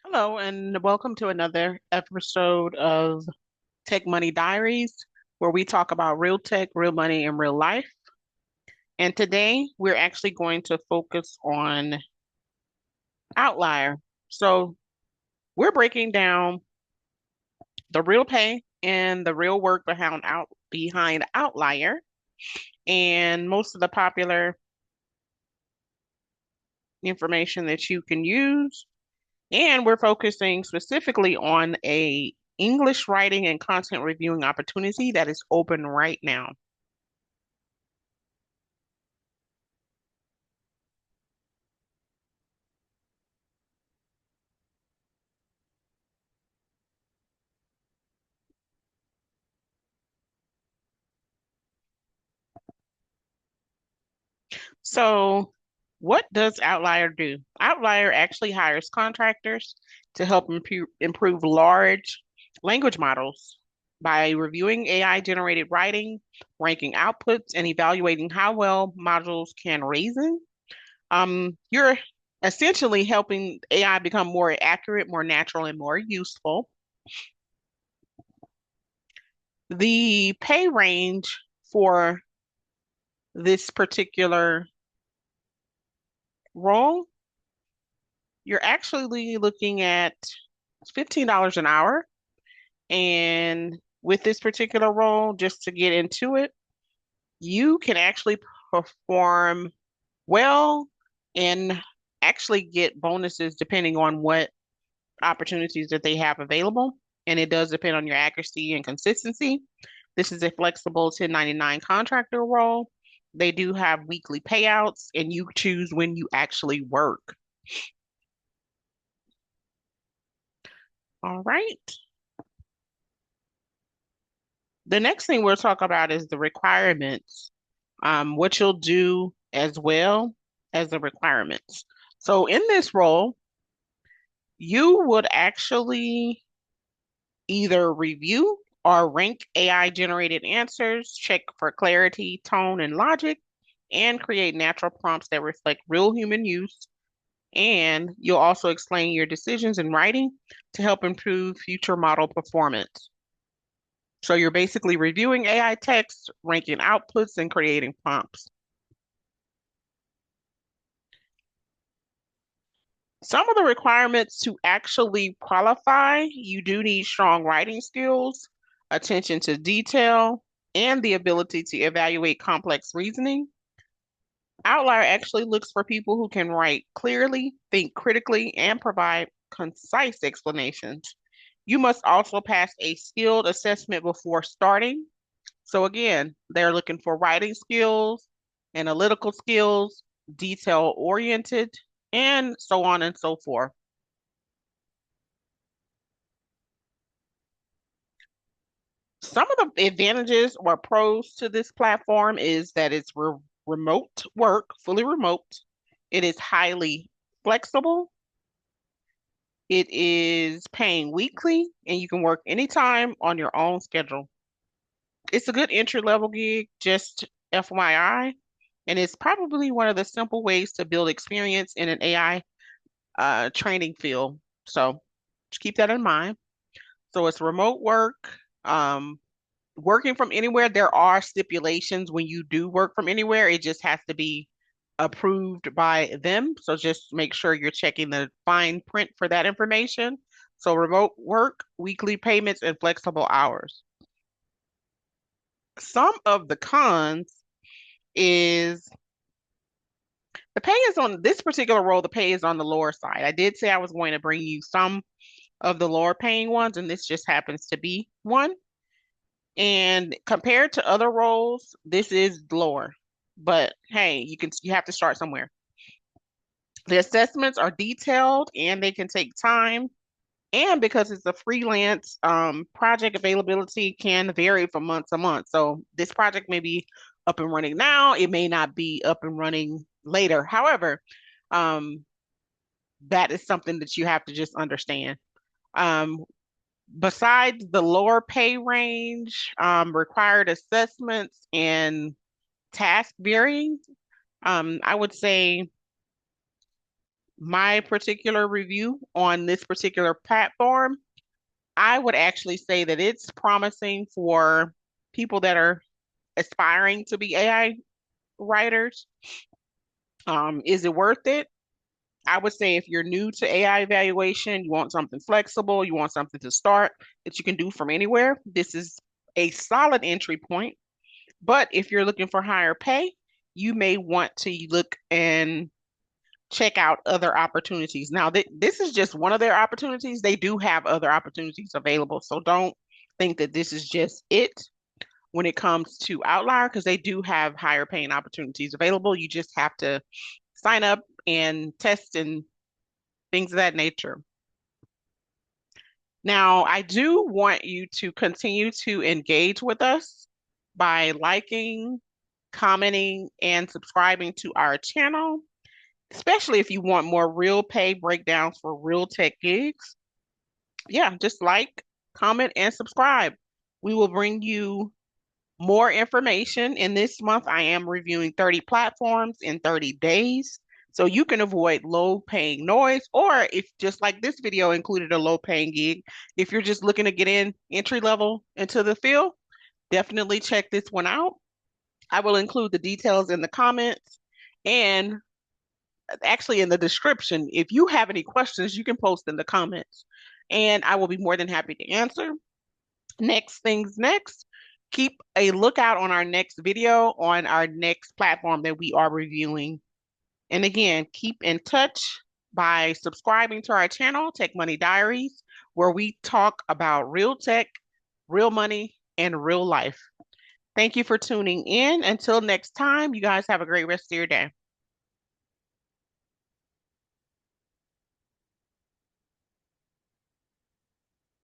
Hello, and welcome to another episode of Tech Money Diaries, where we talk about real tech, real money, and real life. And today we're actually going to focus on Outlier. So we're breaking down the real pay and the real work behind Outlier and most of the popular information that you can use. And we're focusing specifically on a English writing and content reviewing opportunity that is open right now. So, what does Outlier do? Outlier actually hires contractors to help improve large language models by reviewing AI generated writing, ranking outputs, and evaluating how well modules can reason. You're essentially helping AI become more accurate, more natural, and more useful. The pay range for this particular role, you're actually looking at $15 an hour. And with this particular role, just to get into it, you can actually perform well and actually get bonuses depending on what opportunities that they have available. And it does depend on your accuracy and consistency. This is a flexible 1099 contractor role. They do have weekly payouts, and you choose when you actually work. All right. The next thing we'll talk about is the requirements, what you'll do as well as the requirements. So in this role, you would actually either review or rank AI generated answers, check for clarity, tone, and logic, and create natural prompts that reflect real human use. And you'll also explain your decisions in writing to help improve future model performance. So you're basically reviewing AI text, ranking outputs, and creating prompts. Some of the requirements to actually qualify, you do need strong writing skills, attention to detail, and the ability to evaluate complex reasoning. Outlier actually looks for people who can write clearly, think critically, and provide concise explanations. You must also pass a skilled assessment before starting. So again, they're looking for writing skills, analytical skills, detail oriented, and so on and so forth. Some of the advantages or pros to this platform is that it's remote work, fully remote. It is highly flexible. It is paying weekly, and you can work anytime on your own schedule. It's a good entry level gig, just FYI, and it's probably one of the simple ways to build experience in an AI training field. So just keep that in mind. So it's remote work. Um, Working from anywhere, there are stipulations when you do work from anywhere. It just has to be approved by them. So just make sure you're checking the fine print for that information. So remote work, weekly payments, and flexible hours. Some of the cons is the pay is on this particular role, the pay is on the lower side. I did say I was going to bring you some of the lower paying ones, and this just happens to be one. And compared to other roles, this is lower. But hey, you have to start somewhere. The assessments are detailed and they can take time. And because it's a freelance project, availability can vary from month to month. So this project may be up and running now. It may not be up and running later. However, um, that is something that you have to just understand. Um, Besides the lower pay range, required assessments and task varying, I would say my particular review on this particular platform, I would actually say that it's promising for people that are aspiring to be AI writers. Is it worth it? I would say if you're new to AI evaluation, you want something flexible, you want something to start that you can do from anywhere, this is a solid entry point. But if you're looking for higher pay, you may want to look and check out other opportunities. Now, this is just one of their opportunities. They do have other opportunities available. So don't think that this is just it when it comes to Outlier, because they do have higher paying opportunities available. You just have to sign up and test and things of that nature. Now, I do want you to continue to engage with us by liking, commenting, and subscribing to our channel, especially if you want more real pay breakdowns for real tech gigs. Yeah, just like, comment, and subscribe. We will bring you more information. In this month, I am reviewing 30 platforms in 30 days. So you can avoid low paying noise, or if just like this video included a low paying gig, if you're just looking to get in entry level into the field, definitely check this one out. I will include the details in the comments and actually in the description. If you have any questions, you can post in the comments and I will be more than happy to answer. Next things next, keep a lookout on our next video on our next platform that we are reviewing. And again, keep in touch by subscribing to our channel, Tech Money Diaries, where we talk about real tech, real money, and real life. Thank you for tuning in. Until next time, you guys have a great rest of your day.